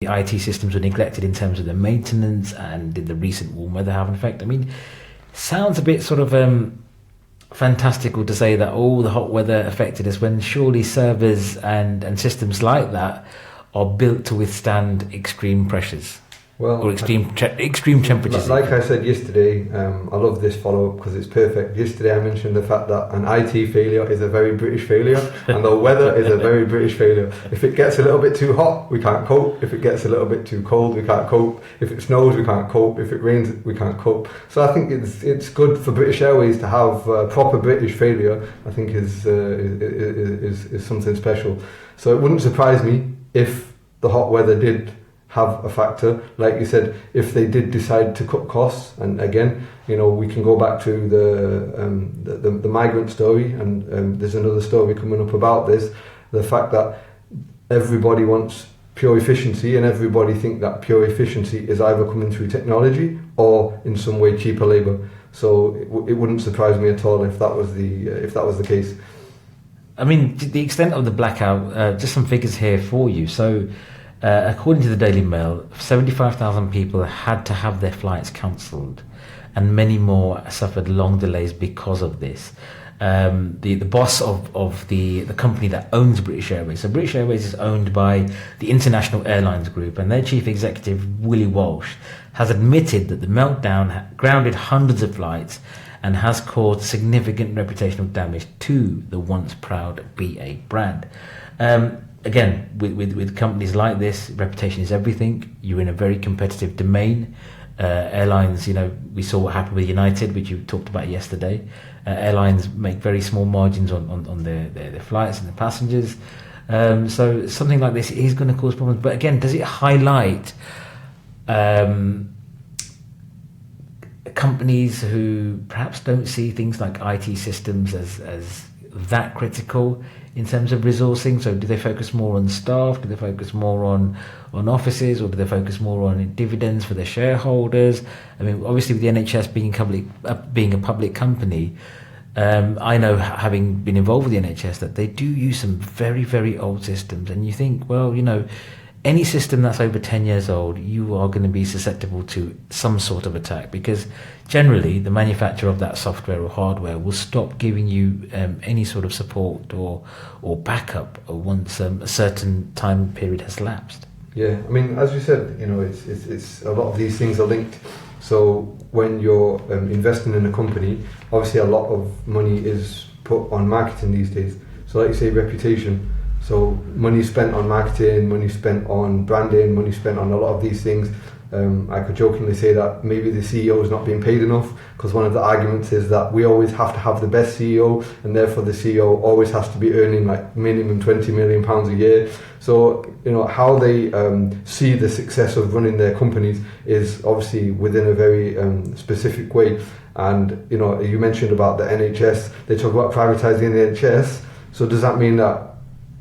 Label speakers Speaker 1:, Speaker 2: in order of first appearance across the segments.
Speaker 1: IT systems were neglected in terms of their maintenance, and did the recent warm weather have an effect? I mean, sounds a bit sort of fantastical to say that all the hot weather affected us, when surely servers and systems like that are built to withstand extreme pressures.
Speaker 2: Well,
Speaker 1: or extreme temperatures.
Speaker 2: Like I said yesterday, I love this follow-up because it's perfect. Yesterday I mentioned the fact that an IT failure is a very British failure, and the weather is a very British failure. If it gets a little bit too hot, we can't cope. If it gets a little bit too cold, we can't cope. If it snows, we can't cope. If it rains, we can't cope. So I think it's good for British Airways to have proper British failure. I think is something special. So it wouldn't surprise me if the hot weather did have a factor. Like you said, if they did decide to cut costs, and again, we can go back to the migrant story, and there's another story coming up about this, the fact that everybody wants pure efficiency, and everybody think that pure efficiency is either coming through technology or in some way cheaper labour. So it wouldn't surprise me at all if that was the case.
Speaker 1: I mean, the extent of the blackout, just some figures here for you. So according to the Daily Mail, 75,000 people had to have their flights cancelled, and many more suffered long delays because of this. The boss of the company that owns British Airways, so British Airways is owned by the International Airlines Group, and their chief executive, Willie Walsh, has admitted that the meltdown grounded hundreds of flights and has caused significant reputational damage to the once proud BA brand. Again, with companies like this, reputation is everything. You're in a very competitive domain. Airlines, we saw what happened with United, which you talked about yesterday. Airlines make very small margins on their flights and their passengers. So something like this is going to cause problems. But again, does it highlight companies who perhaps don't see things like IT systems as that critical in terms of resourcing? So do they focus more on staff? Do they focus more on offices, or do they focus more on dividends for their shareholders? I mean, obviously with the NHS being a public company, I know, having been involved with the NHS, that they do use some very, very old systems, and you think, well, any system that's over 10 years old, you are going to be susceptible to some sort of attack, because generally the manufacturer of that software or hardware will stop giving you any sort of support or backup once a certain time period has lapsed.
Speaker 2: Yeah, I mean, as you said, it's a lot of these things are linked. So when you're investing in a company, obviously a lot of money is put on marketing these days. So like you say, reputation. So money spent on marketing, money spent on branding, money spent on a lot of these things. I could jokingly say that maybe the CEO is not being paid enough, because one of the arguments is that we always have to have the best CEO, and therefore the CEO always has to be earning like minimum £20 million a year. So how they see the success of running their companies is obviously within a very specific way. And you mentioned about the NHS. They talk about privatising the NHS. So does that mean that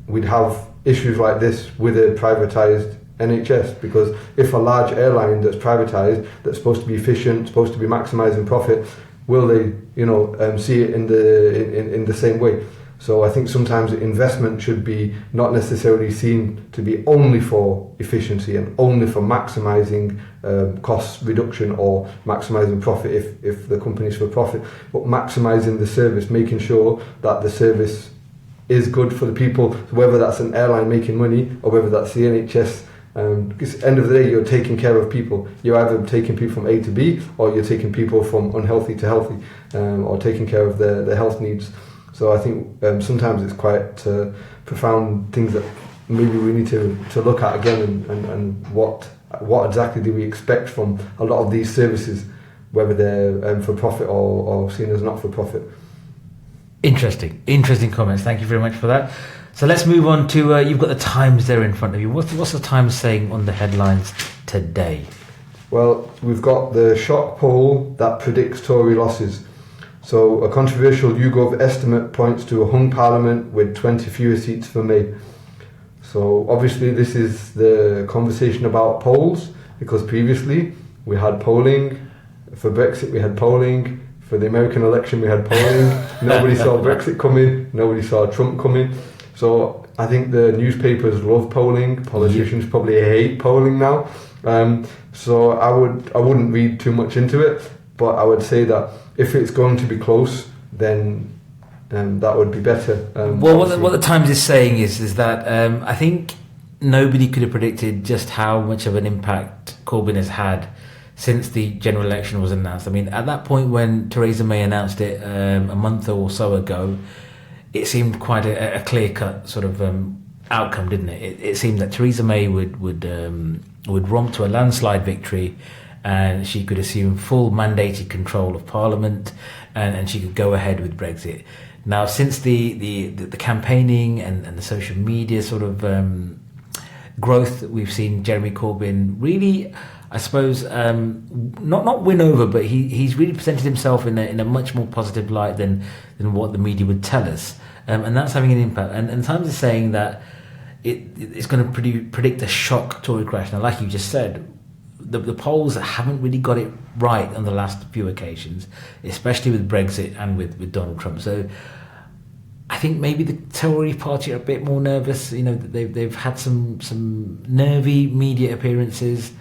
Speaker 2: we'd have issues like this with a privatised NHS? Because if a large airline that's privatised, that's supposed to be efficient, supposed to be maximising profit, will they, see it in the same way? So I think sometimes investment should be not necessarily seen to be only for efficiency and only for maximising cost reduction or maximising profit if the company's for profit, but maximising the service, making sure that the service is good for the people, whether that's an airline making money or whether that's the NHS. Because at the end of the day, you're taking care of people. You're either taking people from A to B, or you're taking people from unhealthy to healthy, or taking care of their health needs. So I think sometimes it's quite profound things that maybe we need to look at again, and what exactly do we expect from a lot of these services, whether they're for profit or seen as not for profit.
Speaker 1: Interesting comments. Thank you very much for that. So let's move on to, you've got the Times there in front of you. What's the Times saying on the headlines today?
Speaker 2: Well, we've got the shock poll that predicts Tory losses. So a controversial YouGov estimate points to a hung parliament with 20 fewer seats for May. So obviously this is the conversation about polls, because previously we had polling. For Brexit we had polling. For the American election we had polling. Nobody saw Brexit coming. Nobody saw Trump coming. So I think the newspapers love polling. Politicians probably hate polling now. So I wouldn't read too much into it, but I would say that if it's going to be close, then that would be better.
Speaker 1: What the Times is saying is that I think nobody could have predicted just how much of an impact Corbyn has had since the general election was announced. I mean, at that point when Theresa May announced it a month or so ago, it seemed quite a clear-cut sort of outcome, didn't it? It seemed that Theresa May would romp to a landslide victory, and she could assume full mandated control of Parliament, and she could go ahead with Brexit. Now, since the campaigning and the social media sort of growth, we've seen Jeremy Corbyn really, I suppose, not win over, but he's really presented himself in a much more positive light than what the media would tell us, and that's having an impact. And Times is saying that it's going to predict a shock Tory crash. Now, like you just said, the polls haven't really got it right on the last few occasions, especially with Brexit and with Donald Trump. So I think maybe the Tory party are a bit more nervous. You know, they've had some nervy media appearances.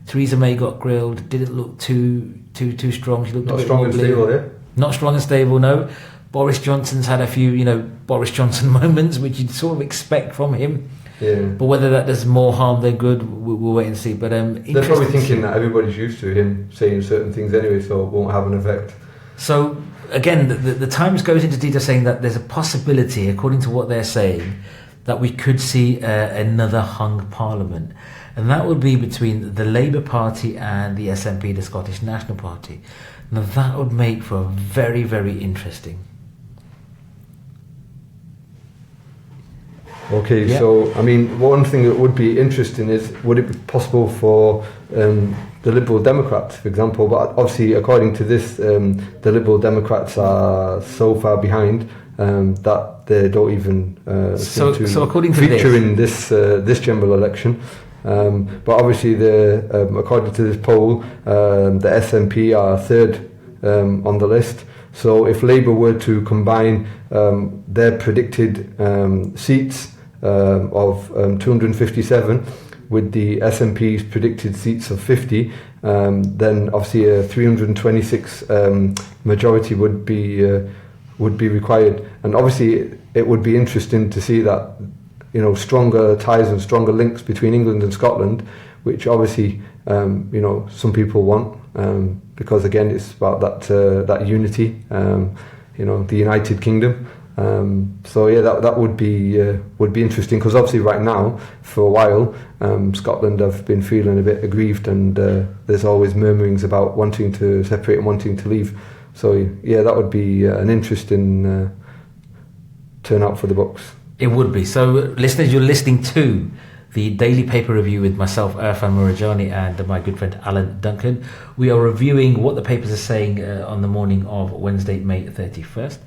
Speaker 1: Theresa May got grilled, didn't look too strong. She looked
Speaker 2: not strong and stable, yeah.
Speaker 1: Not strong and stable, no. Boris Johnson's had a few, Boris Johnson moments, which you'd sort of expect from him.
Speaker 2: Yeah.
Speaker 1: But whether that does more harm than good, we'll wait and see. But
Speaker 2: they're probably thinking that everybody's used to him saying certain things anyway, so it won't have an effect.
Speaker 1: So again, the Times goes into detail saying that there's a possibility, according to what they're saying, that we could see another hung parliament, and that would be between the Labour Party and the SNP, the Scottish National Party. Now that would make for very, very interesting.
Speaker 2: Okay,
Speaker 1: yeah.
Speaker 2: So I mean, one thing that would be interesting is, would it be possible for the Liberal Democrats, for example? But obviously, according to this, the Liberal Democrats are so far behind that they don't even seem to
Speaker 1: according to
Speaker 2: feature in this general election. But obviously, according to this poll, the SNP are third on the list. So if Labour were to combine their predicted seats of 257 with the SNP's predicted seats of 50, then obviously a 326 majority would be required. And obviously it would be interesting to see that, stronger ties and stronger links between England and Scotland, which obviously some people want, because again it's about that unity, the United Kingdom. So yeah, that would be interesting, because obviously right now, for a while, Scotland have been feeling a bit aggrieved, and there's always murmurings about wanting to separate and wanting to leave. So yeah, that would be an interesting turnout for the books.
Speaker 1: It would be. So listeners, you're listening to the Daily Paper Review with myself, Irfan Murajani, and my good friend Alan Duncan. We are reviewing what the papers are saying on the morning of Wednesday, May 31st.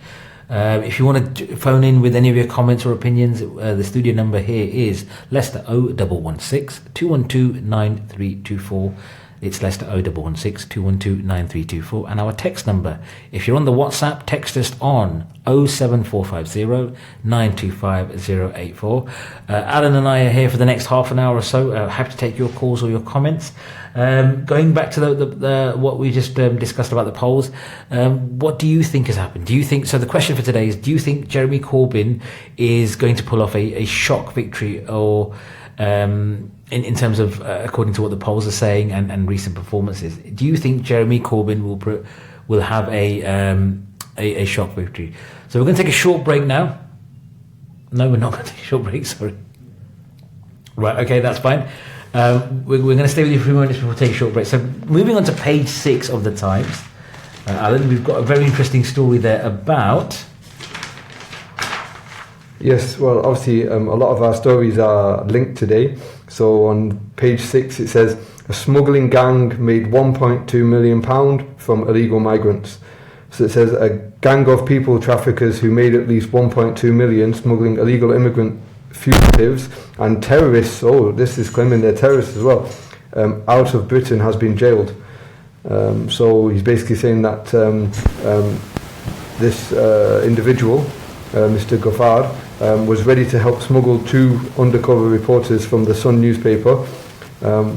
Speaker 1: If you want to phone in with any of your comments or opinions, the studio number here is Leicester 0116 212 9324. It's Leicester 0116 212 9324. And our text number, if you're on the WhatsApp, text us on 07450 925 084. Alan and I are here for the next half an hour or so. Happy to take your calls or your comments. Going back to the what we just discussed about the polls, what do you think has happened? Do you think, so the question for today is, do you think Jeremy Corbyn is going to pull off a shock victory, or in terms of according to what the polls are saying and recent performances, do you think Jeremy Corbyn will have a shock victory? So we're going to take a short break now. No, we're not going to take a short break, sorry. Right, okay, that's fine. We're going to stay with you for a few minutes before we take a short break. So moving on to page 6 of the Times, Alan, we've got a very interesting story there about...
Speaker 2: Yes, well, obviously a lot of our stories are linked today. So on page 6 it says, a smuggling gang made £1.2 million from illegal migrants. So it says, a gang of people traffickers who made at least 1.2 million smuggling illegal immigrant fugitives and terrorists, this is claiming they're terrorists as well, out of Britain has been jailed. So he's basically saying that this individual, Mr. Ghaffar, was ready to help smuggle 2 undercover reporters from the Sun newspaper,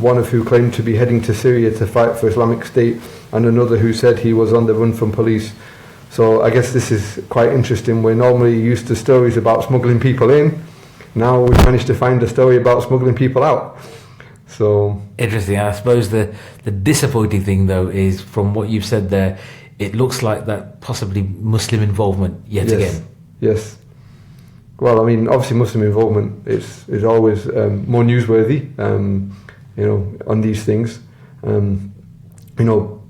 Speaker 2: one of who claimed to be heading to Syria to fight for Islamic State, and another who said he was on the run from police. So I guess this is quite interesting. We're normally used to stories about smuggling people in. Now we've managed to find a story about smuggling people out. So
Speaker 1: interesting. I suppose the disappointing thing, though, is from what you've said there, it looks like that possibly Muslim involvement yet again.
Speaker 2: Yes. Well, I mean, obviously Muslim involvement is always more newsworthy, on these things.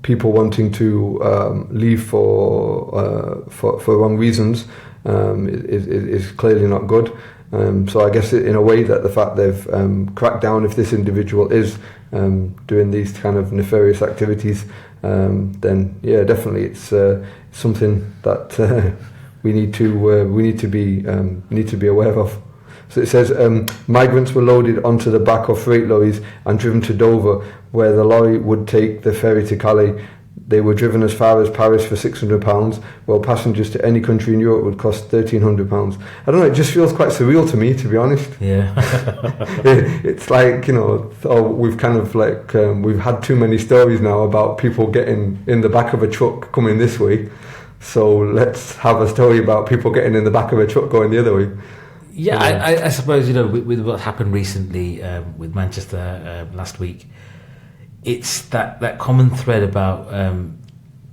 Speaker 2: People wanting to leave for wrong reasons is clearly not good. So I guess in a way that the fact they've cracked down if this individual is doing these kind of nefarious activities, then yeah, definitely it's something that we need to be aware of. So it says migrants were loaded onto the back of freight lorries and driven to Dover, where the lorry would take the ferry to Calais. They were driven as far as Paris for £600, while passengers to any country in Europe would cost £1,300. I don't know, it just feels quite surreal to me, to be honest.
Speaker 1: Yeah.
Speaker 2: It's like, we've kind of like, we've had too many stories now about people getting in the back of a truck coming this way. So let's have a story about people getting in the back of a truck going the other way.
Speaker 1: Yeah, I suppose, with what happened recently with Manchester last week, it's that common thread about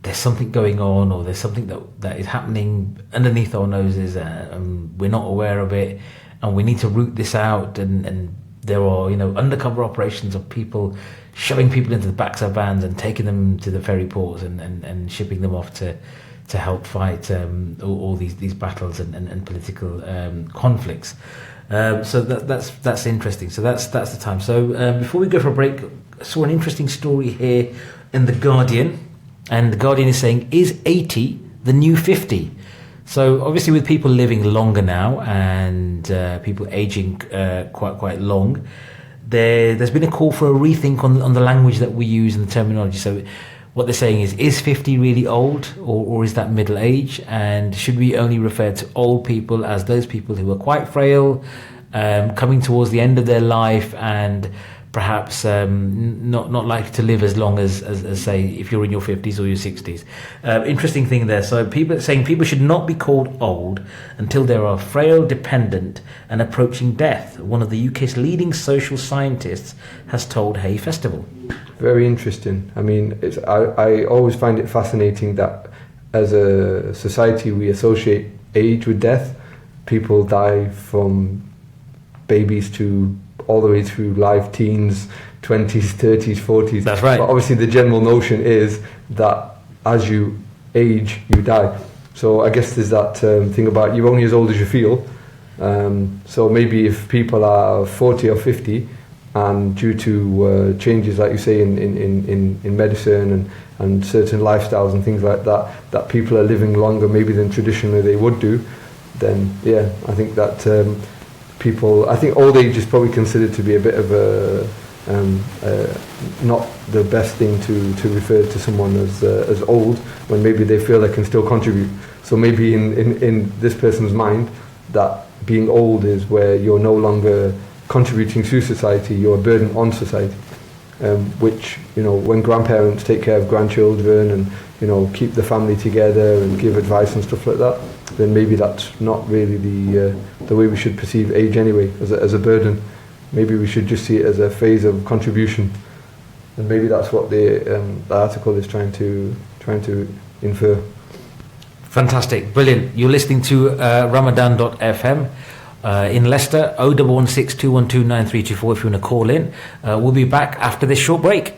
Speaker 1: there's something going on, or there's something that is happening underneath our noses, we're not aware of it, and we need to root this out, and there are undercover operations of people shoving people into the backs of vans and taking them to the ferry ports and shipping them off to help fight all these battles and political conflicts. So that's interesting. So that's the time. So before we go for a break, I saw an interesting story here in The Guardian, and The Guardian is saying, is 80 the new 50? So obviously with people living longer now and people aging quite long, there's been a call for a rethink on the language that we use and the terminology. So what they're saying is 50 really old, or is that middle age? And should we only refer to old people as those people who are quite frail, coming towards the end of their life, and perhaps not likely to live as long as say if you're in your 50s or your 60s. Interesting thing there. So people saying people should not be called old until they are frail, dependent and approaching death. One of the UK's leading social scientists has told Hay Festival.
Speaker 2: Very interesting. I mean, I always find it fascinating that as a society we associate age with death. People die from babies to all the way through life, teens, 20s, 30s, 40s.
Speaker 1: That's right.
Speaker 2: But obviously the general notion is that as you age, you die. So I guess there's that thing about you're only as old as you feel. So maybe if people are 40 or 50, and due to changes, like you say, in medicine and certain lifestyles and things like that, that people are living longer maybe than traditionally they would do, then yeah, I think that I think old age is probably considered to be a bit of a not the best thing to refer to someone as old when maybe they feel they can still contribute. So maybe in this person's mind, that being old is where you're no longer contributing to society, you're a burden on society, which, when grandparents take care of grandchildren and, keep the family together and give advice and stuff like that, then maybe that's not really the way we should perceive age anyway, as a burden. Maybe we should just see it as a phase of contribution, and maybe that's what the article is trying to infer.
Speaker 1: Fantastic, brilliant. You're listening to Ramadan.fm. In Leicester, 0116 212 9324 if you want to call in. We'll be back after this short break.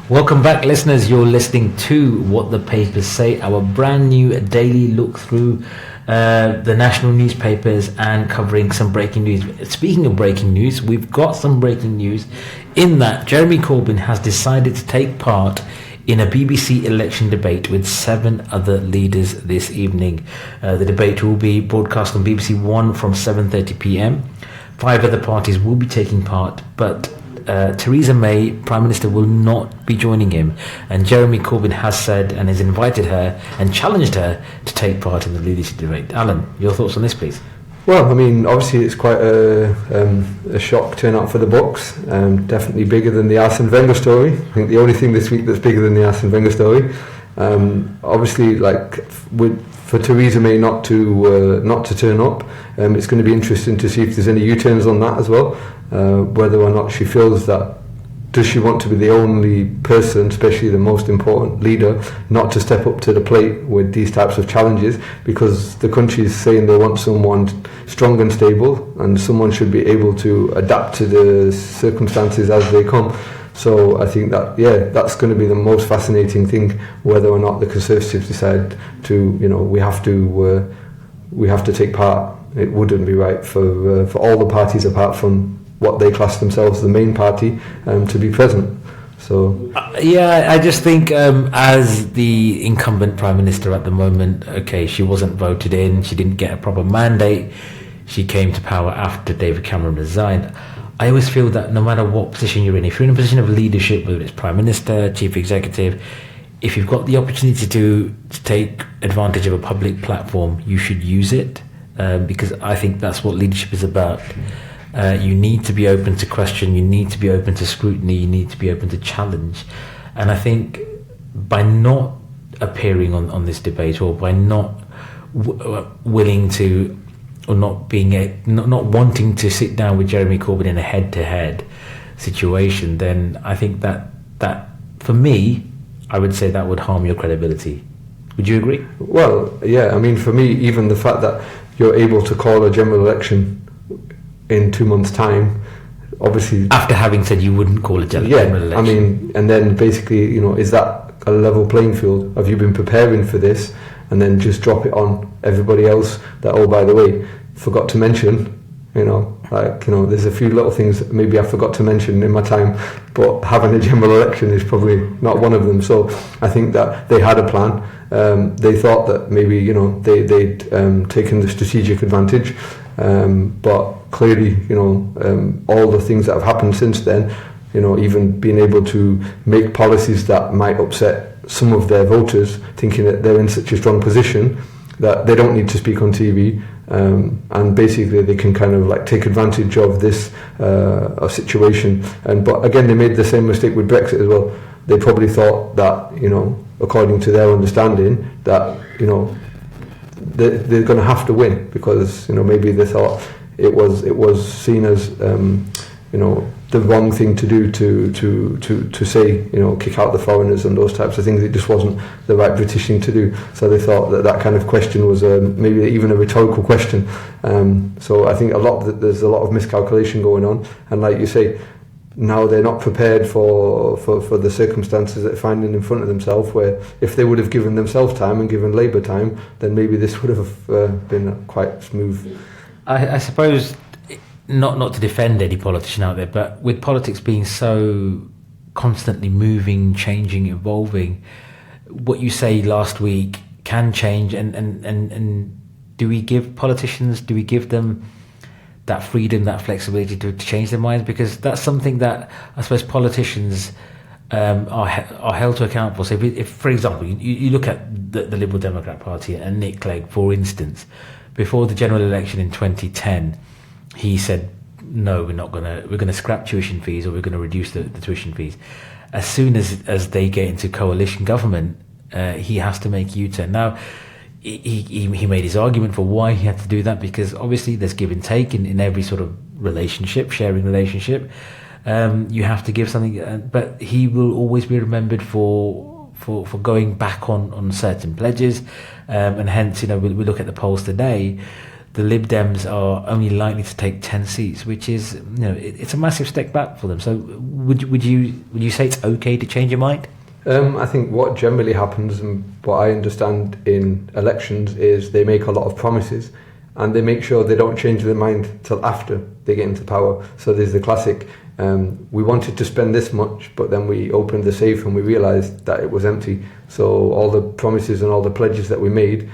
Speaker 1: Welcome back, listeners. You're listening to What the Papers Say, our brand new daily look through the national newspapers and covering some breaking news. Speaking of breaking news, we've got some breaking news in that Jeremy Corbyn has decided to take part in a BBC election debate with 7 other leaders this evening. The debate will be broadcast on BBC One from 7:30 p.m. 5 other parties will be taking part, but Theresa May, Prime Minister, will not be joining him, and Jeremy Corbyn has said and has invited her and challenged her to take part in the leadership debate. Alan, your thoughts on this, please?
Speaker 2: Well, I mean, obviously it's quite a shock turnout for the Bucks. Definitely bigger than the Arsene Wenger story. I think the only thing this week that's bigger than the Arsene Wenger story. Obviously, for Theresa May not to turn up, it's going to be interesting to see if there's any U-turns on that as well. Whether or not she feels that, does she want to be the only person, especially the most important leader, not to step up to the plate with these types of challenges, because the country is saying they want someone strong and stable, and someone should be able to adapt to the circumstances as they come. So I think that, that's going to be the most fascinating thing, whether or not the Conservatives decide to, we have to take part. It wouldn't be right for all the parties apart from what they class themselves the main party to be present. So
Speaker 1: I just think as the incumbent Prime Minister at the moment, okay, she wasn't voted in, she didn't get a proper mandate, she came to power after David Cameron resigned. I always feel that no matter what position you're in, if you're in a position of leadership, whether it's Prime Minister, Chief Executive, if you've got the opportunity to take advantage of a public platform, you should use it, because I think that's what leadership is about. You need to be open to question, you need to be open to scrutiny, you need to be open to challenge. And I think by not appearing on this debate, or by not willing to, or not wanting to sit down with Jeremy Corbyn in a head-to-head situation, then I think that for me, I would say that would harm your credibility. Would you agree?
Speaker 2: Well, yeah, I mean, for me, even the fact that you're able to call a general election in 2 months' time, obviously,
Speaker 1: after having said you wouldn't call a general election.
Speaker 2: I mean, and then basically, is that a level playing field? Have you been preparing for this, and then just drop it on everybody else? That, oh, by the way, forgot to mention, there's a few little things that maybe I forgot to mention in my time, but having a general election is probably not one of them. So I think that they had a plan. They thought that maybe they'd taken the strategic advantage, but clearly all the things that have happened since then, even being able to make policies that might upset some of their voters, thinking that they're in such a strong position that they don't need to speak on TV, and basically they can kind of take advantage of this situation. But again, they made the same mistake with Brexit as well. They probably thought that, according to their understanding, that they're going to have to win, because maybe they thought it was seen as the wrong thing to do to say, kick out the foreigners and those types of things. It just wasn't the right British thing to do. So they thought that kind of question was maybe even a rhetorical question. So I think there's a lot of miscalculation going on, and like you say, now they're not prepared for the circumstances that they're finding in front of themselves, where if they would have given themselves time and given Labour time, then maybe this would have been quite smooth.
Speaker 1: I suppose, not to defend any politician out there, but with politics being so constantly moving, changing, evolving, what you say last week can change, and do we give them that freedom, that flexibility to change their minds? Because that's something that I suppose politicians are held to account for. So if for example, you look at the Liberal Democrat Party and Nick Clegg, for instance, before the general election in 2010, he said, no, we're going to scrap tuition fees, or we're going to reduce the tuition fees. As soon as they get into coalition government, he has to make U-turn. Now, he made his argument for why he had to do that, because obviously there's give and take in every sort of relationship, sharing relationship. You have to give something, but he will always be remembered for going back on certain pledges, and hence, we look at the polls today. the Lib Dems are only likely to take 10 seats, which is, it's a massive step back for them. So would you say it's okay to change your mind?
Speaker 2: I think what generally happens, and what I understand in elections, is they make a lot of promises and they make sure they don't change their mind till after they get into power. So there's the classic, we wanted to spend this much, but then we opened the safe and we realised that it was empty. So all the promises and all the pledges that we made,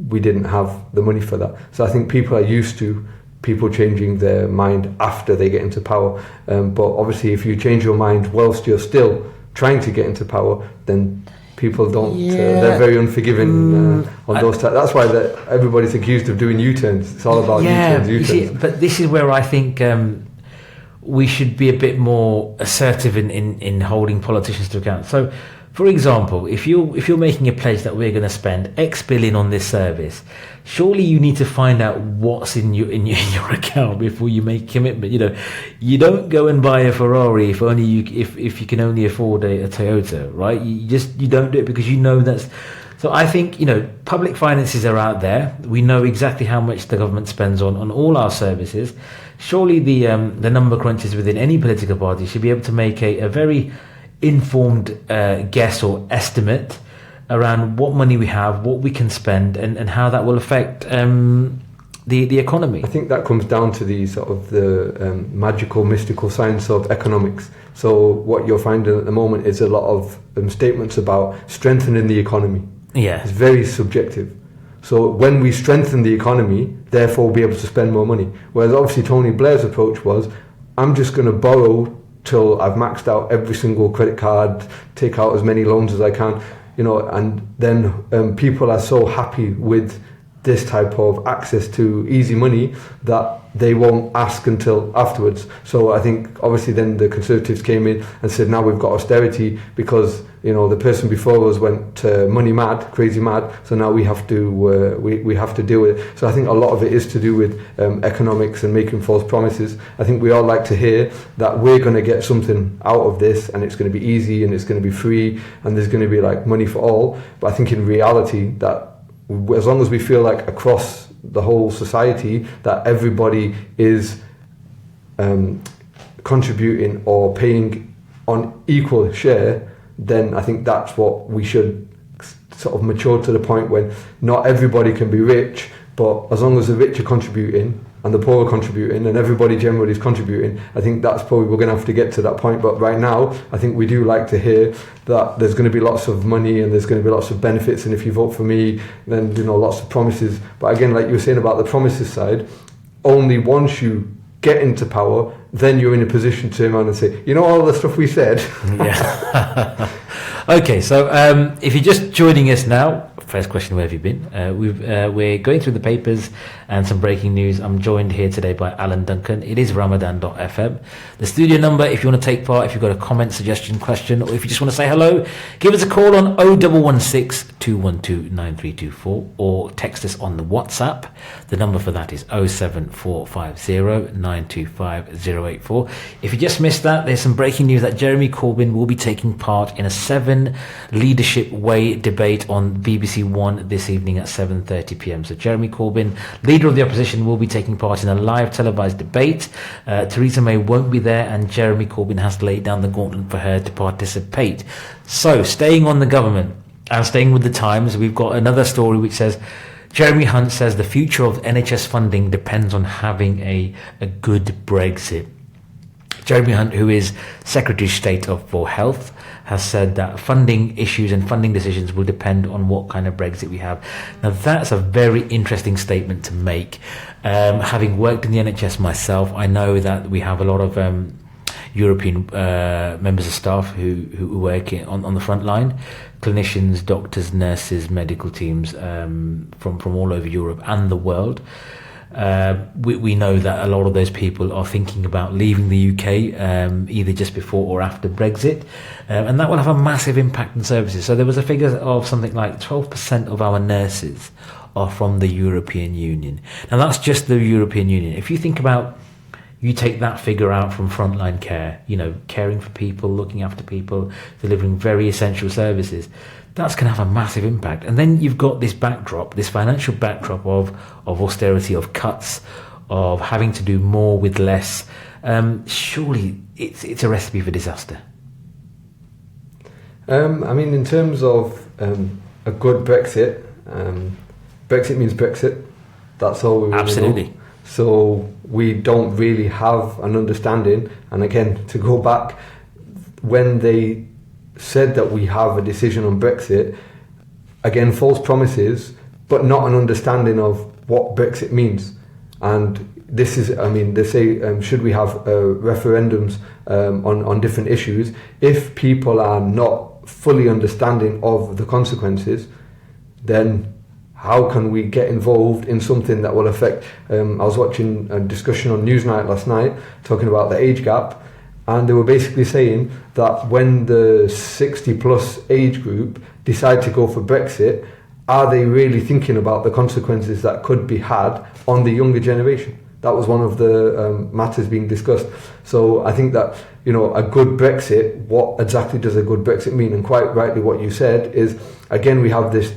Speaker 2: we didn't have the money for that. So I think people are used to people changing their mind after they get into power. But obviously if you change your mind whilst you're still trying to get into power, then people don't, they're very unforgiving on those types. That's why everybody's accused of doing U-turns. It's all about U-turns.
Speaker 1: See, but this is where I think we should be a bit more assertive in holding politicians to account. So, for example, if you're making a pledge that we're going to spend X billion on this service, surely you need to find out what's in your account before you make a commitment. You don't go and buy a Ferrari if you can only afford a Toyota, right? You don't do it because that's. So I think public finances are out there. We know exactly how much the government spends on all our services. Surely the number crunchers within any political party should be able to make a very informed guess or estimate around what money we have, what we can spend, and how that will affect the economy.
Speaker 2: I think that comes down to the sort of the magical, mystical science of economics. So what you're finding at the moment is a lot of statements about strengthening the economy.
Speaker 1: Yeah,
Speaker 2: it's very subjective. So when we strengthen the economy, therefore we'll be able to spend more money. Whereas obviously Tony Blair's approach was, I'm just going to borrow till I've maxed out every single credit card, take out as many loans as I can, and then people are so happy with this type of access to easy money that they won't ask until afterwards. So I think obviously then the Conservatives came in and said, now we've got austerity because the person before us went money mad, crazy mad. So now we have to we have to deal with it. So I think a lot of it is to do with economics and making false promises. I think we all like to hear that we're going to get something out of this and it's going to be easy and it's going to be free and there's going to be like money for all. But I think in reality that as long as we feel like across the whole society that everybody is contributing or paying on equal share, then I think that's what we should sort of mature to the point when not everybody can be rich, but as long as the rich are contributing and the poor are contributing and everybody generally is contributing, I think that's probably we're going to have to get to that point. But right now, I think we do like to hear that there's going to be lots of money and there's going to be lots of benefits, and if you vote for me, then lots of promises. But again, like you were saying about the promises side, only once you get into power, then you're in a position to turn around and say, all the stuff we said.
Speaker 1: Yeah. Okay, so if you're just joining us now, first question, where have you been? We're going through the papers and some breaking news. I'm joined here today by Alan Duncan. It is Ramadan.fm. The studio number, if you want to take part, if you've got a comment, suggestion, question, or if you just want to say hello, give us a call on 0116 212 9324 or text us on the WhatsApp. The number for that is 07450 925 084. If you just missed that, there's some breaking news that Jeremy Corbyn will be taking part in a 7 Leadership Way debate on BBC One this evening at 7:30 p.m. So Jeremy Corbyn, leader of the opposition, will be taking part in a live televised debate. Theresa May won't be there, and Jeremy Corbyn has laid down the gauntlet for her to participate. So staying on the government and staying with the Times, we've got another story which says Jeremy Hunt says the future of NHS funding depends on having a good Brexit. Jeremy Hunt, who is Secretary of State for Health, has said that funding issues and funding decisions will depend on what kind of Brexit we have. Now, that's a very interesting statement to make. Having worked in the NHS myself, I know that we have a lot of European members of staff who work on the front line, clinicians, doctors, nurses, medical teams from all over Europe and the world. We know that a lot of those people are thinking about leaving the UK either just before or after Brexit, and that will have a massive impact on services. So there was a figure of something like 12% of our nurses are from the European Union. Now that's just the European Union. If you think about You take that figure out from frontline care, caring for people, looking after people, delivering very essential services. That's going to have a massive impact. And then you've got this backdrop, this financial backdrop of austerity, of cuts, of having to do more with less. Surely it's a recipe for disaster.
Speaker 2: In terms of a good Brexit, Brexit means Brexit. That's all we really
Speaker 1: Absolutely.
Speaker 2: know. So we don't really have an understanding. And again, to go back, when they said that we have a decision on Brexit, again, false promises, but not an understanding of what Brexit means. And this is, they say, should we have referendums on different issues? If people are not fully understanding of the consequences, then how can we get involved in something that will affect... I was watching a discussion on Newsnight last night talking about the age gap, and they were basically saying that when the 60 plus age group decide to go for Brexit, are they really thinking about the consequences that could be had on the younger generation? That was one of the matters being discussed. So I think that, a good Brexit, what exactly does a good Brexit mean? And quite rightly what you said is, again, we have this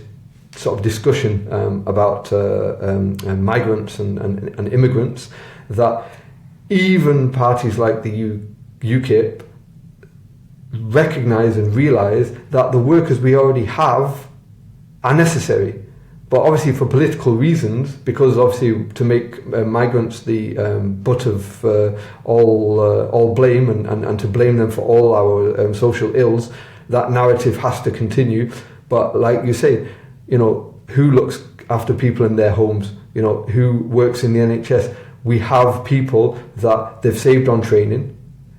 Speaker 2: sort of discussion about migrants and immigrants, that even parties like the UKIP recognise and realise that the workers we already have are necessary. But obviously for political reasons, because obviously to make migrants the butt of all blame and to blame them for all our social ills, that narrative has to continue. But like you say, who looks after people in their homes? Who works in the NHS? We have people that they've saved on training.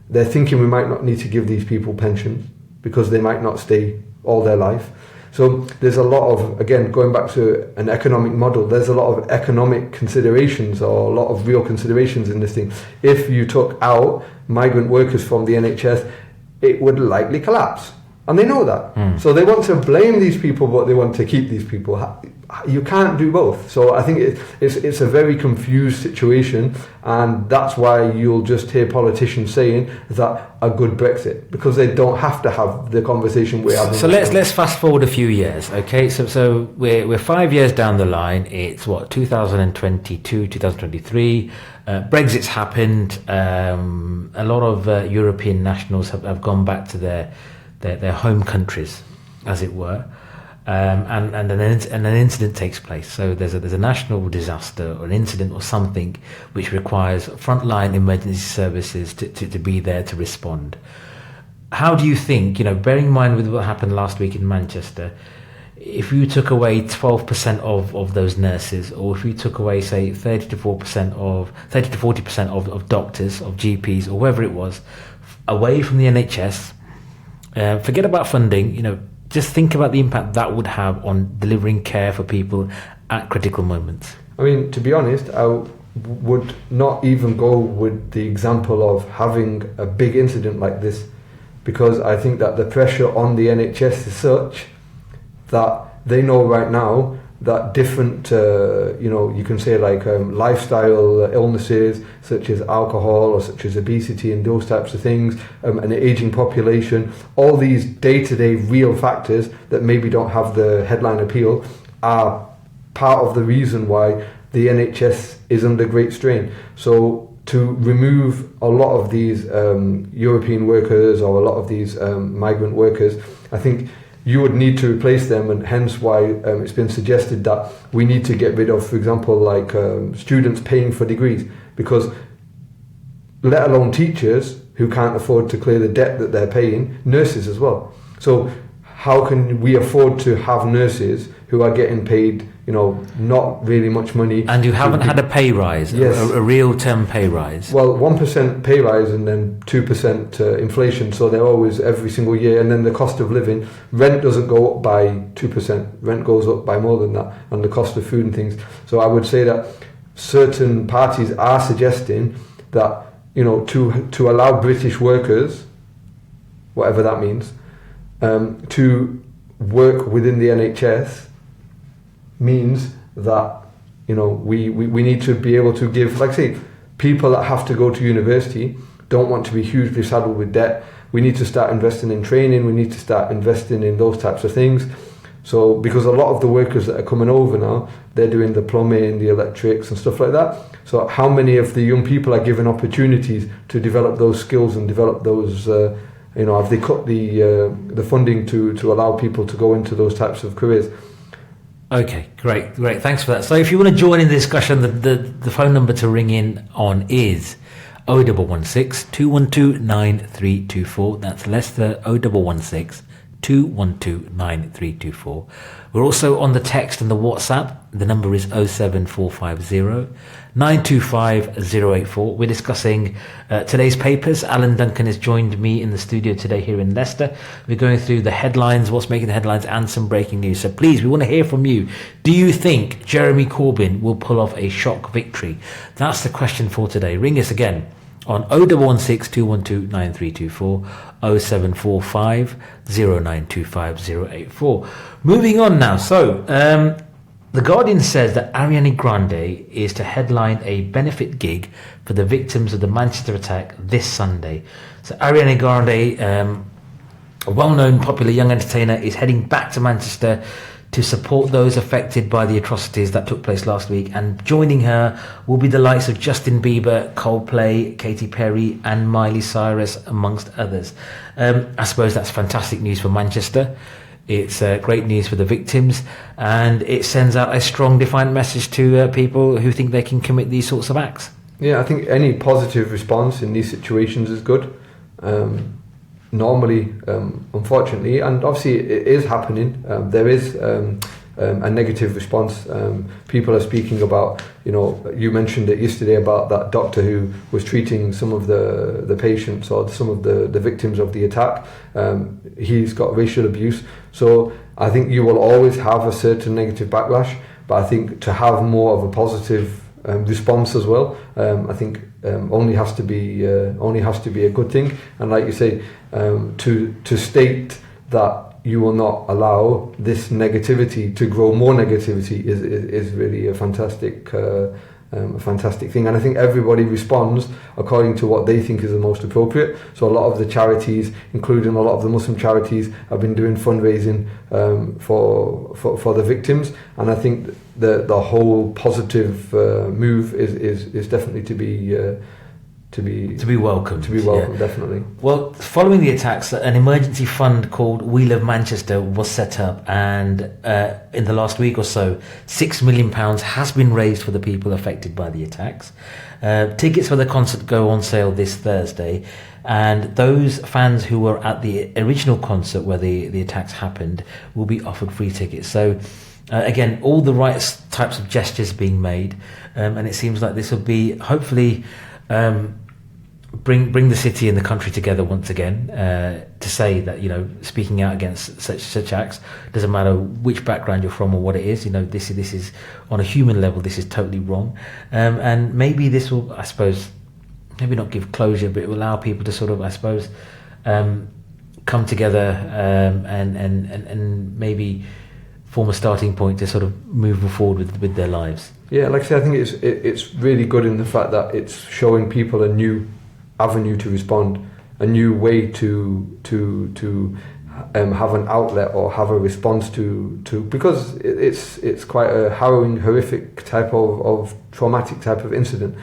Speaker 2: They're thinking we might not need to give these people pensions because they might not stay all their life. So there's a lot of, again, going back to an economic model, there's a lot of economic considerations or a lot of real considerations in this thing. If you took out migrant workers from the NHS, it would likely collapse. And they know that. So they want to blame these people, but they want to keep these people. You can't do both. So I think it's a very confused situation, and that's why you'll just hear politicians saying that a good Brexit, because they don't have to have the conversation we're having.
Speaker 1: So let's fast forward a few years, okay? So we're 5 years down the line. It's 2022, 2023. Brexit's happened. A lot of European nationals have gone back to their home countries, as it were, and an incident takes place. So there's a national disaster or an incident or something which requires frontline emergency services to be there to respond. How do you think, bearing in mind with what happened last week in Manchester, if you took away 12% of those nurses, or if you took away, say, 30 to 40% of doctors, of GPs, or whoever it was, away from the NHS, forget about funding, just think about the impact that would have on delivering care for people at critical moments. To
Speaker 2: be honest, I would not even go with the example of having a big incident like this, because I think that the pressure on the NHS is such that they know right now that different, you can say lifestyle illnesses such as alcohol or such as obesity and those types of things, an aging population, all these day-to-day real factors that maybe don't have the headline appeal are part of the reason why the NHS is under great strain. So to remove a lot of these European workers or a lot of these migrant workers, I think you would need to replace them, and hence why it's been suggested that we need to get rid of, for example, students paying for degrees, because let alone teachers who can't afford to clear the debt that they're paying, nurses as well. So how can we afford to have nurses who are getting paid, not really much money?
Speaker 1: And you haven't had a pay rise, yes. a real term pay rise.
Speaker 2: Well, 1% pay rise and then 2% inflation, so they're always every single year. And then the cost of living, rent doesn't go up by 2%, rent goes up by more than that, and the cost of food and things. So I would say that certain parties are suggesting that, to allow British workers, whatever that means, to work within the NHS means that we need to be able to give, people that have to go to university don't want to be hugely saddled with debt. We need to start investing in training. We need to start investing in those types of things. So because a lot of the workers that are coming over now, they're doing the plumbing, the electrics and stuff like that. So how many of the young people are given opportunities to develop those skills and develop those, have they cut the funding to allow people to go into those types of careers?
Speaker 1: Okay, great. Thanks for that. So if you want to join in the discussion, the phone number to ring in on is 0116 212 9324. That's Leicester 0116 212 9324. We're also on the text and the WhatsApp. The number is 07450 925 084. We're discussing today's papers. Alan Duncan has joined me in the studio today here in Leicester. We're going through the headlines, what's making the headlines, and some breaking news. So please, we want to hear from you. Do you think Jeremy Corbyn will pull off a shock victory? That's the question for today. Ring us again on 0116 212 9324, 0745 0925 084. Moving on now. So, The Guardian says that Ariana Grande is to headline a benefit gig for the victims of the Manchester attack this Sunday. So Ariana Grande, a well-known popular young entertainer, is heading back to Manchester to support those affected by the atrocities that took place last week, and joining her will be the likes of Justin Bieber, Coldplay, Katy Perry and Miley Cyrus, amongst others. I suppose that's fantastic news for Manchester. It's great news for the victims, and it sends out a strong, defiant message to people who think they can commit these sorts of acts. Yeah, I think any positive response in these situations is good. Normally, unfortunately, and obviously it is happening, there is a negative response. People are speaking about, you mentioned it yesterday about that doctor who was treating some of the patients or some of the victims of the attack. He's got racial abuse. So I think you will always have a certain negative backlash, but I think to have more of a positive response as well, I think only has to be a good thing. And like you say, to state that you will not allow this negativity to grow more negativity is really a fantastic thing. And I think everybody responds according to what they think is the most appropriate. So a lot of the charities, including a lot of the Muslim charities, have been doing fundraising for the victims. And I think the whole positive move is definitely to be welcomed. Yeah. Definitely. Well, following the attacks, an emergency fund called We Love Manchester was set up, and in the last week or so, £6 million has been raised for the people affected by the attacks. Tickets for the concert go on sale this Thursday, and those fans who were at the original concert where the attacks happened will be offered free tickets. So again, all the right types of gestures being made, and it seems like this will be hopefully bring the city and the country together once again, to say that, speaking out against such acts, doesn't matter which background you're from or what it is, this is on a human level, this is totally wrong. And maybe this will, I suppose, maybe not give closure, but it will allow people to sort of, I suppose, come together, and maybe form a starting point to sort of move forward with their lives. Yeah, like I say, I think it's really good in the fact that it's showing people a new avenue to respond, a new way to have an outlet or have a response to because it's quite a harrowing, horrific type of traumatic type of incident,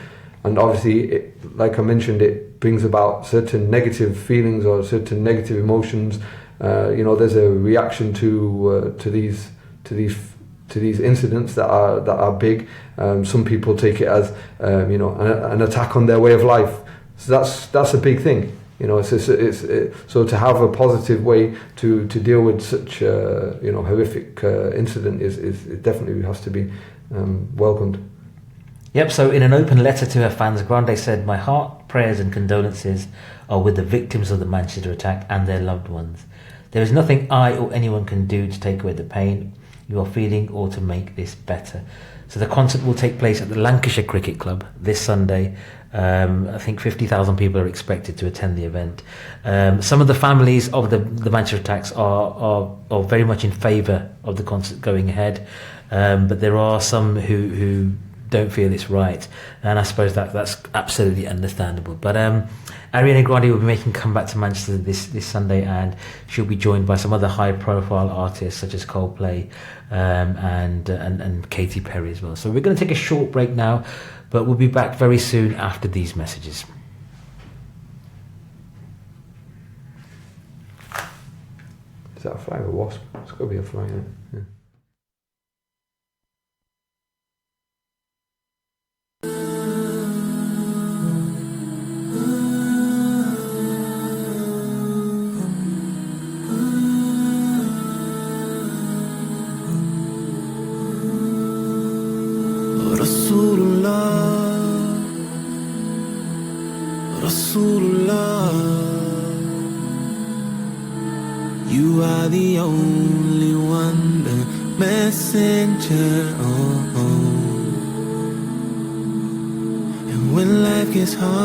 Speaker 1: and obviously, like I mentioned, it brings about certain negative feelings or certain negative emotions. There's a reaction to these incidents that are big. Some people take it as an attack on their way of life. So that's a big thing. So to have a positive way to deal with such horrific incident is definitely has to be welcomed. Yep. So in an open letter to her fans, Grande said, "My heart, prayers and condolences are with the victims of the Manchester attack and their loved ones. There is nothing I or anyone can do to take away the pain you are feeling or to make this better." So the concert will take place at the Lancashire Cricket Club this Sunday. I think 50,000 people are expected to attend the event. Some of the families of the Manchester attacks are very much in favour of the concert going ahead, but there are some who don't feel it's right, and I suppose that's absolutely understandable. But Ariana Grande will be making a comeback to Manchester this Sunday, and she'll be joined by some other high-profile artists such as Coldplay and Katy Perry as well. So we're going to take a short break now, but we'll be back very soon after these messages.
Speaker 2: Is that a fly or a wasp? It's got to be a fly, isn't it? Yeah.
Speaker 3: You are the only one, the messenger. And when life gets hard,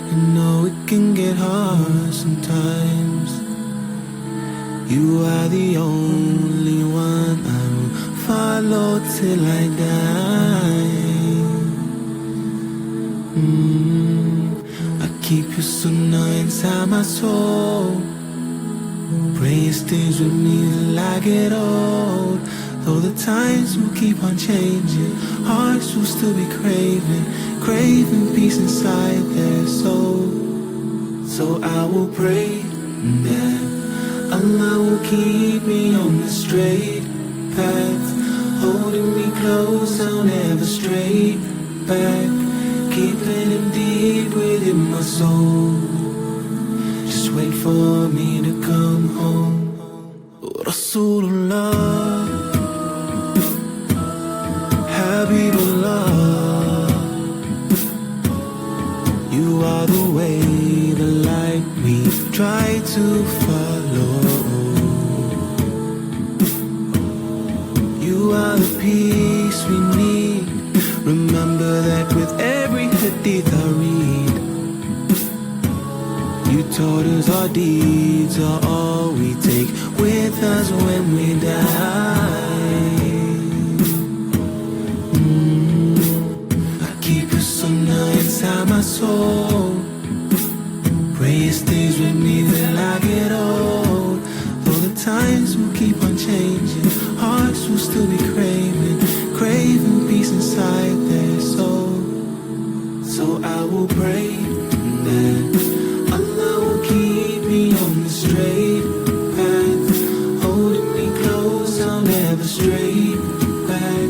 Speaker 3: you know it can get hard sometimes. You are the only one I will follow till I die. I keep you sunnah inside my soul. Pray it stays with me till I get old. Though the times will keep on changing, hearts will still be craving peace inside their soul. So I will pray that Allah will keep me on the straight path, holding me close, I'll never stray back, keeping him deep within my soul. Just wait for me to come home. Rasulullah, Habibullah, you are the way, the light we try to follow. You are the peace we need. Remember that with every hadith I read. You taught us our deeds are all we take with us when we die. I keep your sunnah inside my soul. Pray it stays with me till I get old. Though the times will keep on changing, hearts will still be craving peace inside their soul. So I will pray that Allah will keep me on the straight path, holding me close, I'll never stray back,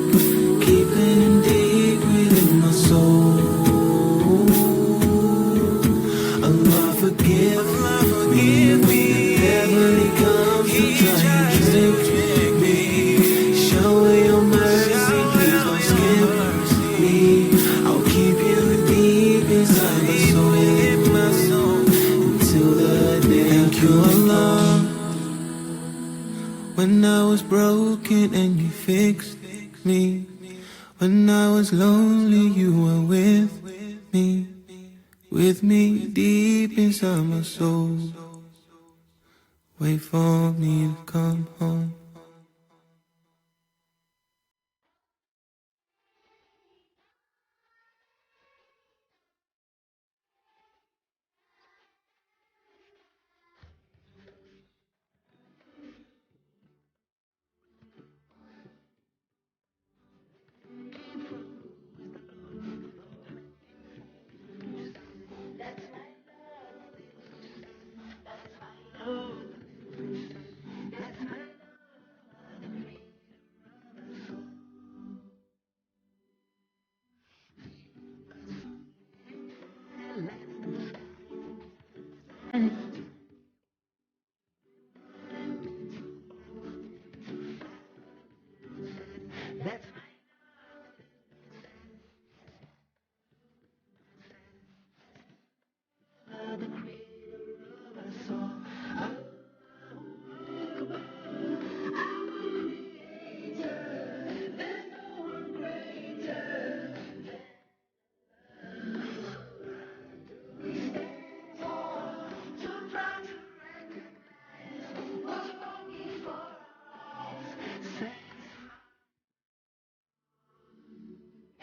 Speaker 3: keeping him deep within my soul. Allah forgive me whenever He comes to try and trick me. Show your mercy, please don't skip me. I'll keep you deep inside my soul until the day. Thank you, Allah. When I was broken and you fixed me. When I was lonely, you were with me deep inside my soul. Wait for me to come home.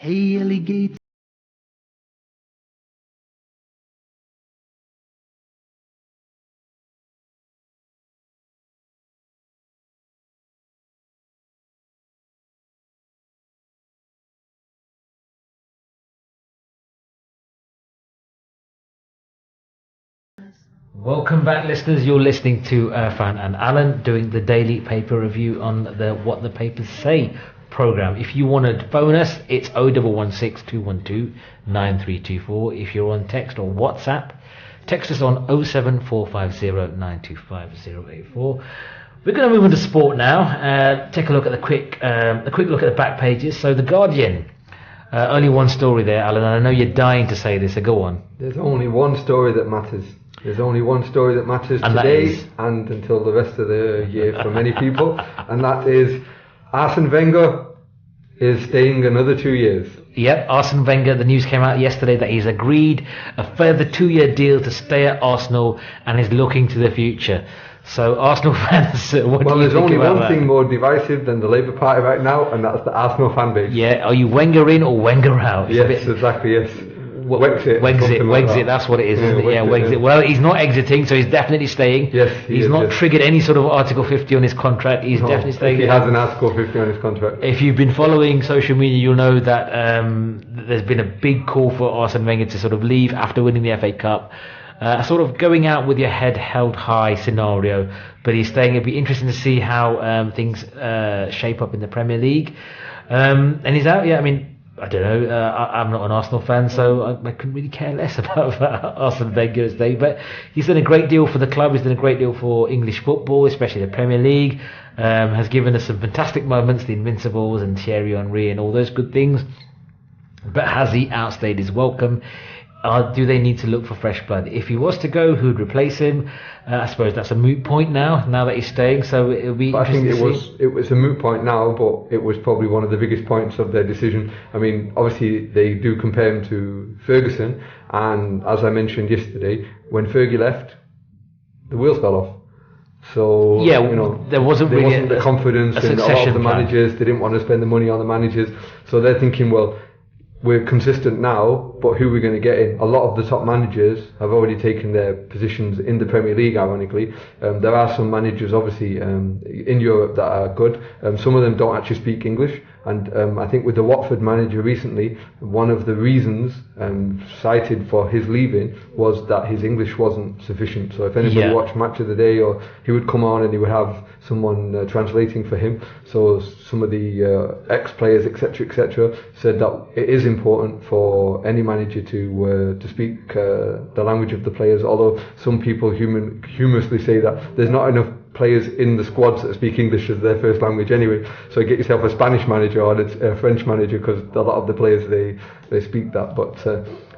Speaker 1: Hey, alligator. Welcome back, listeners. You're listening to Irfan and Alan doing the daily paper review on the What the Papers Say program. If you want to phone us, it's 0116 212 9324. If you're on text or WhatsApp, text us on 07450 925 084. We're going to move on to sport now. Take a look at a quick look at the back pages. So the Guardian. Only one story there, Alan, and I know you're dying to say this, so go on.
Speaker 2: There's only one story that matters. There's only one story that matters
Speaker 1: And
Speaker 2: today and until the rest of the year for many people, and that is Arsene Wenger is staying another 2 years.
Speaker 1: Yep, Arsene Wenger, the news came out yesterday that he's agreed a further 2-year deal to stay at Arsenal and is looking to the future. So Arsenal fans, what do you think about that?
Speaker 2: Well, there's only one thing more divisive than the Labour Party right now, and that's the Arsenal fan base.
Speaker 1: Yeah, are you Wenger in or Wenger out?
Speaker 2: Yes, exactly, yes.
Speaker 1: Wexit, that's what it is, isn't it? Yeah, Wexit. Well, he's not exiting, so he's definitely staying.
Speaker 2: Yes,
Speaker 1: he's not triggered any sort of Article 50 on his contract. He's definitely staying.
Speaker 2: He has an Article 50 on his contract.
Speaker 1: If you've been following social media, you'll know that there's been a big call for Arsene Wenger to sort of leave after winning the FA Cup. Sort of going out with your head held high scenario, but he's staying. It'd be interesting to see how things shape up in the Premier League. And he's out. Yeah, I mean, I don't know. I'm not an Arsenal fan, so I couldn't really care less about Arsene Wenger today. But he's done a great deal for the club. He's done a great deal for English football, especially the Premier League. Has given us some fantastic moments, the Invincibles and Thierry Henry and all those good things. But has he outstayed his welcome? Do they need to look for fresh blood? If he was to go, who'd replace him? I suppose that's a moot point now that he's staying. So it'll be interesting.
Speaker 2: I think it was a moot point now, but it was probably one of the biggest points of their decision. I mean, obviously they do compare him to Ferguson, and as I mentioned yesterday, when Fergie left, the wheels fell off. So
Speaker 1: yeah, there wasn't
Speaker 2: the confidence in a lot of the managers. They didn't want to spend the money on the managers, so they're thinking, well, we're consistent now, but who are we going to get in? A lot of the top managers have already taken their positions in the Premier League, ironically. There are some managers, obviously, in Europe that are good. Some of them don't actually speak English. And I think with the Watford manager recently, one of the reasons cited for his leaving was that his English wasn't sufficient. So if anybody watched Match of the Day, or he would come on and he would have someone translating for him. So some of the ex-players, etc., said that it is important for any manager to speak the language of the players. Although some people humorously say that there's not enough players in the squads that speak English as their first language anyway, so get yourself a Spanish manager or a French manager, because a lot of the players they speak that. But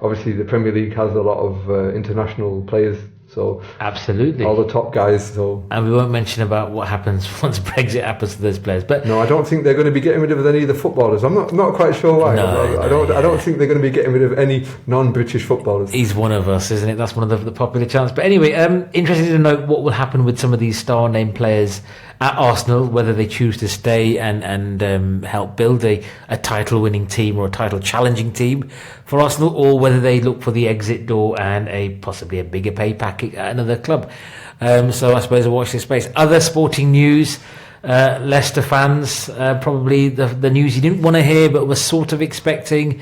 Speaker 2: obviously the Premier League has a lot of international players, so
Speaker 1: absolutely
Speaker 2: all the top guys. So,
Speaker 1: and we won't mention about what happens once Brexit happens to those players. But
Speaker 2: no, I don't think they're going to be getting rid of any of the footballers. I'm not quite sure why. I don't think they're going to be getting rid of any non-British footballers.
Speaker 1: He's one of us, isn't it? That's one of the popular chants. But anyway, interested to know what will happen with some of these star name players at Arsenal, whether they choose to stay and help build a title-winning team or a title-challenging team for Arsenal, or whether they look for the exit door and possibly a bigger pay packet at another club. So I suppose I'll watch this space. Other sporting news, Leicester fans, probably the news you didn't want to hear but was sort of expecting,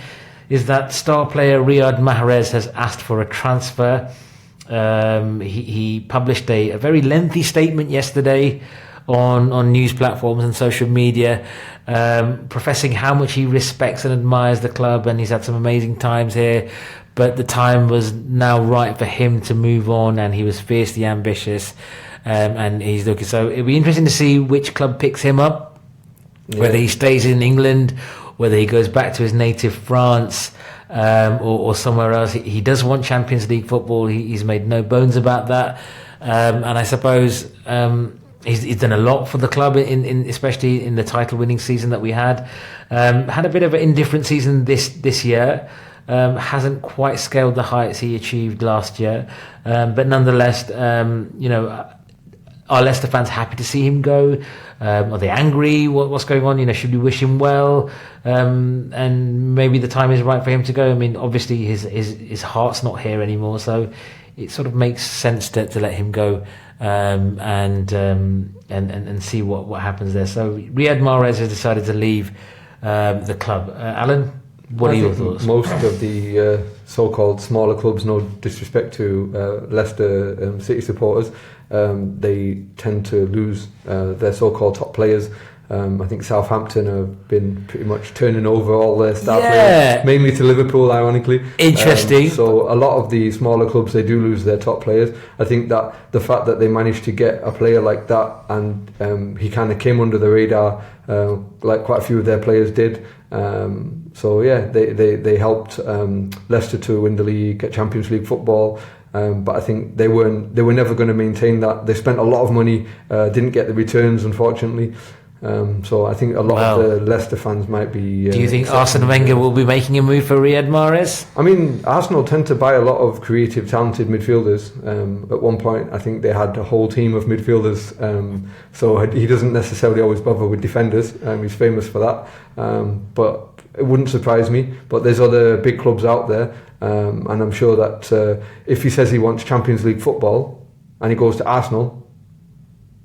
Speaker 1: is that star player Riyad Mahrez has asked for a transfer. He published a very lengthy statement yesterday on news platforms and social media, professing how much he respects and admires the club, and he's had some amazing times here, but the time was now right for him to move on, and he was fiercely ambitious, and he's looking. So it'll be interesting to see which club picks him up, whether he stays in England, whether he goes back to his native France, or somewhere else. He does want Champions League football. He's made no bones about that, and I suppose he's done a lot for the club, especially in the title-winning season that we had. Had a bit of an indifferent season this year. Hasn't quite scaled the heights he achieved last year, but nonetheless, are Leicester fans happy to see him go? Are they angry? What's going on? Should we wish him well? And maybe the time is right for him to go. I mean, obviously his heart's not here anymore, so it sort of makes sense to let him go and see what happens there. So Riyad Mahrez has decided to leave the club. Alan, what are your thoughts?
Speaker 2: Most of the so-called smaller clubs, no disrespect to Leicester City supporters, they tend to lose their so-called top players. I think Southampton have been pretty much turning over all their star players, mainly to Liverpool, ironically.
Speaker 1: Interesting.
Speaker 2: So a lot of the smaller clubs, they do lose their top players. I think that the fact that they managed to get a player like that, and he kind of came under the radar, like quite a few of their players did. So yeah, they helped Leicester to win the league, get Champions League football. But I think they were never going to maintain that. They spent a lot of money, didn't get the returns, unfortunately. So I think a lot of the Leicester fans might be...
Speaker 1: Do you think Arsene Wenger will be making a move for Riyad Mahrez?
Speaker 2: I mean, Arsenal tend to buy a lot of creative, talented midfielders. At one point, I think they had a whole team of midfielders. So he doesn't necessarily always bother with defenders. He's famous for that. But it wouldn't surprise me. But there's other big clubs out there. And I'm sure that if he says he wants Champions League football and he goes to Arsenal,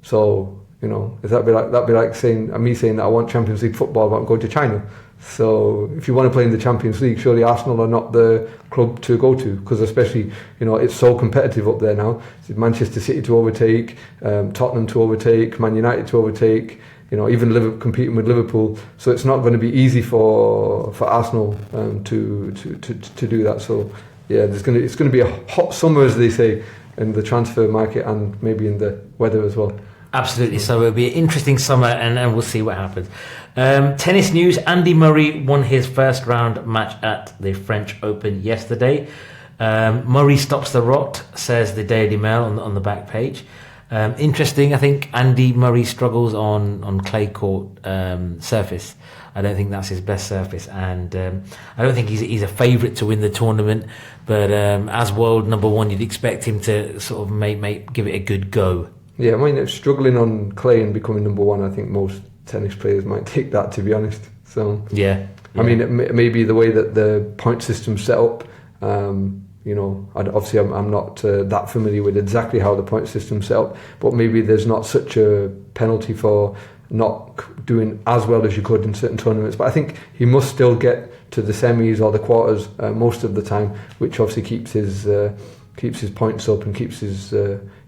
Speaker 2: so... that'd be like saying that I want Champions League football, but I'm going to China. So if you want to play in the Champions League, surely Arsenal are not the club to go to, because especially it's so competitive up there now. It's Manchester City to overtake, Tottenham to overtake, Man United to overtake. Even competing with Liverpool. So it's not going to be easy for Arsenal to do that. So yeah, it's going to be a hot summer, as they say, in the transfer market and maybe in the weather as well.
Speaker 1: Absolutely. So it'll be an interesting summer, and we'll see what happens. Tennis news: Andy Murray won his first round match at the French Open yesterday. Murray stops the rot, says the Daily Mail on the back page. Interesting. I think Andy Murray struggles on clay court surface. I don't think that's his best surface, and I don't think he's a favourite to win the tournament. But as world number one, you'd expect him to sort of give it a good go.
Speaker 2: Yeah, I mean, struggling on clay and becoming number one, I think most tennis players might take that, to be honest. So
Speaker 1: yeah.
Speaker 2: I mean, it may be the way that the point system's set up. Obviously I'm not that familiar with exactly how the point system's set up, but maybe there's not such a penalty for not doing as well as you could in certain tournaments. But I think he must still get to the semis or the quarters most of the time, which obviously keeps his points up and keeps his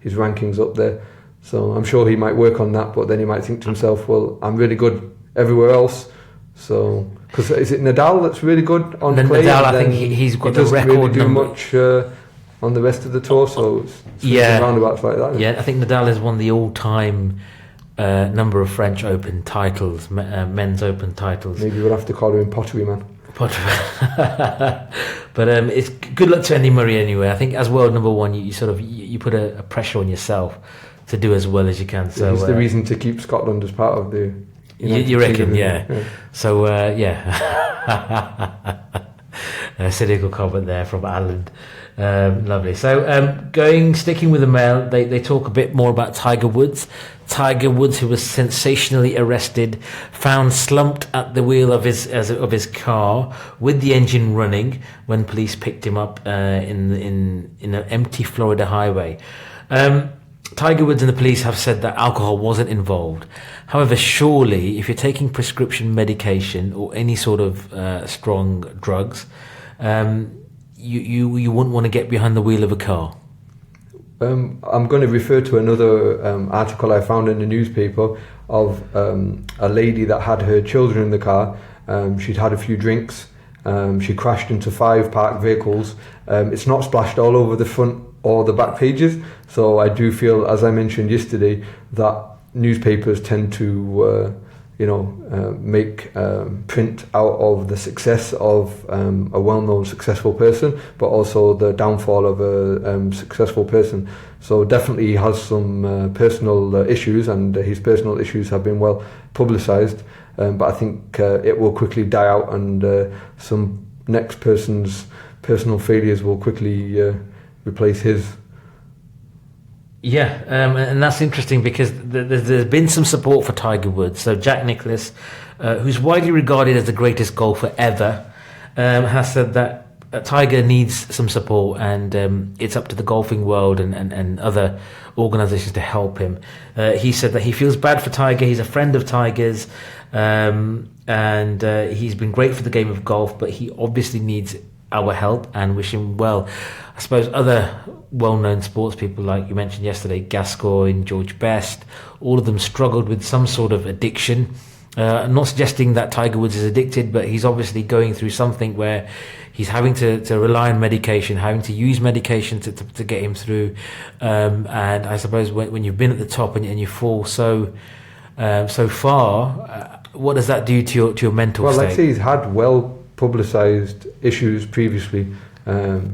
Speaker 2: rankings up there. So I'm sure he might work on that, but then he might think to himself, well, I'm really good everywhere else. So, because is it Nadal that's really good on clay?
Speaker 1: Nadal, I think he's got the record.
Speaker 2: He doesn't really do much on the rest of the tour, so it's roundabouts like that.
Speaker 1: Yeah, I think Nadal has won the all-time number of French Open titles, men's Open titles.
Speaker 2: Maybe we'll have to call him Pottery Man.
Speaker 1: But it's good luck to Andy Murray anyway. I think as world number one, you put a pressure on yourself to do as well as you can. So
Speaker 2: it's the reason to keep Scotland as part of the.
Speaker 1: You reckon, yeah. So cynical comment there from Alan. Lovely. So sticking with the Mail, they talk a bit more about Tiger Woods. Tiger Woods, who was sensationally arrested, found slumped at the wheel of his car with the engine running when police picked him up in an empty Florida highway. Tiger Woods and the police have said that alcohol wasn't involved. However, surely if you're taking prescription medication or any sort of strong drugs, you wouldn't want to get behind the wheel of a car.
Speaker 2: I'm going to refer to another article I found in the newspaper of a lady that had her children in the car. She'd had a few drinks. She crashed into 5 parked vehicles. It's not splashed all over the front or the back pages. So I do feel, as I mentioned yesterday, that newspapers tend to make print out of the success of a well-known successful person, but also the downfall of a successful person. So definitely he has some personal issues, and his personal issues have been well publicised, but I think it will quickly die out, and some next person's personal failures will quickly replace his.
Speaker 1: Yeah, and that's interesting because there's been some support for Tiger Woods. So Jack Nicklaus, who's widely regarded as the greatest golfer ever, has said that Tiger needs some support, and it's up to the golfing world and other organisations to help him. He said that he feels bad for Tiger. He's a friend of Tiger's, and he's been great for the game of golf, but he obviously needs our help and wish him well. I suppose other well-known sports people, like you mentioned yesterday, Gascoigne, George Best, all of them struggled with some sort of addiction. I'm not suggesting that Tiger Woods is addicted, but he's obviously going through something where he's having to rely on medication, having to use medication to get him through. And I suppose when you've been at the top and you fall so far, what does that do to your mental state?
Speaker 2: Well, like I say, he's had well publicised issues previously.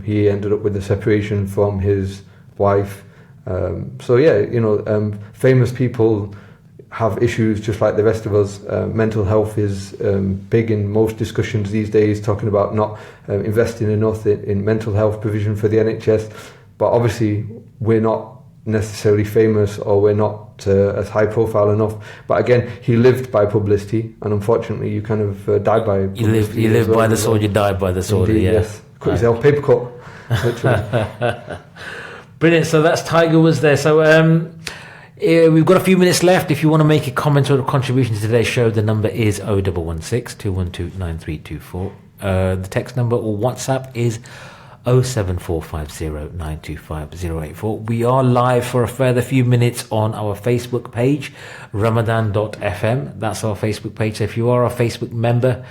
Speaker 2: He ended up with a separation from his wife. Famous people have issues just like the rest of us. Mental health is big in most discussions these days, talking about not investing enough in mental health provision for the NHS. But obviously, we're not necessarily famous, or we're not as high profile enough. But again, he lived by publicity, and unfortunately you kind of die by publicity.
Speaker 1: You live by the sword, you die by the sword.
Speaker 2: Indeed,
Speaker 1: yeah.
Speaker 2: Yes. Cut yourself, paper cut, literally.
Speaker 1: Brilliant. So that's Tiger Woods there. So we've got a few minutes left. If you want to make a comment or a contribution to today's show, the number is 0116 212 9324. The text number or WhatsApp is 07450 925 084. We are live for a further few minutes on our Facebook page, Ramadan.fm. That's our Facebook page. So if you are a Facebook member,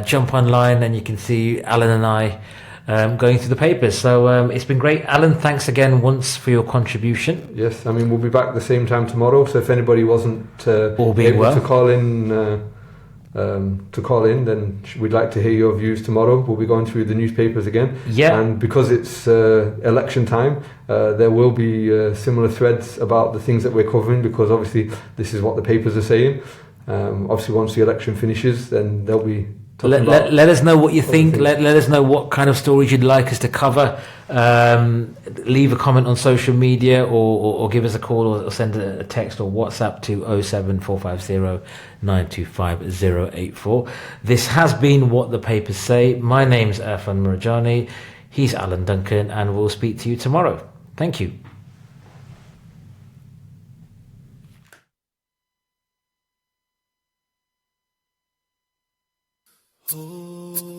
Speaker 1: jump online and you can see Alan and I going through the papers. So it's been great. Alan, thanks again once for your contribution.
Speaker 2: Yes, I mean, we'll be back at the same time tomorrow. So if anybody wasn't able to call in, then we'd like to hear your views tomorrow. We'll be going through the newspapers again.
Speaker 1: Yeah.
Speaker 2: And because it's election time, there will be similar threads about the things that we're covering, because obviously this is what the papers are saying. Obviously, once the election finishes, then there'll be...
Speaker 1: Let us know what you think. Let us know what kind of stories you'd like us to cover. Leave a comment on social media, or give us a call, or send a text or WhatsApp to 07450 925 084. This has been What the Papers Say. My name's Irfan Murjani. He's Alan Duncan, and we'll speak to you tomorrow. Thank you.
Speaker 3: Oh.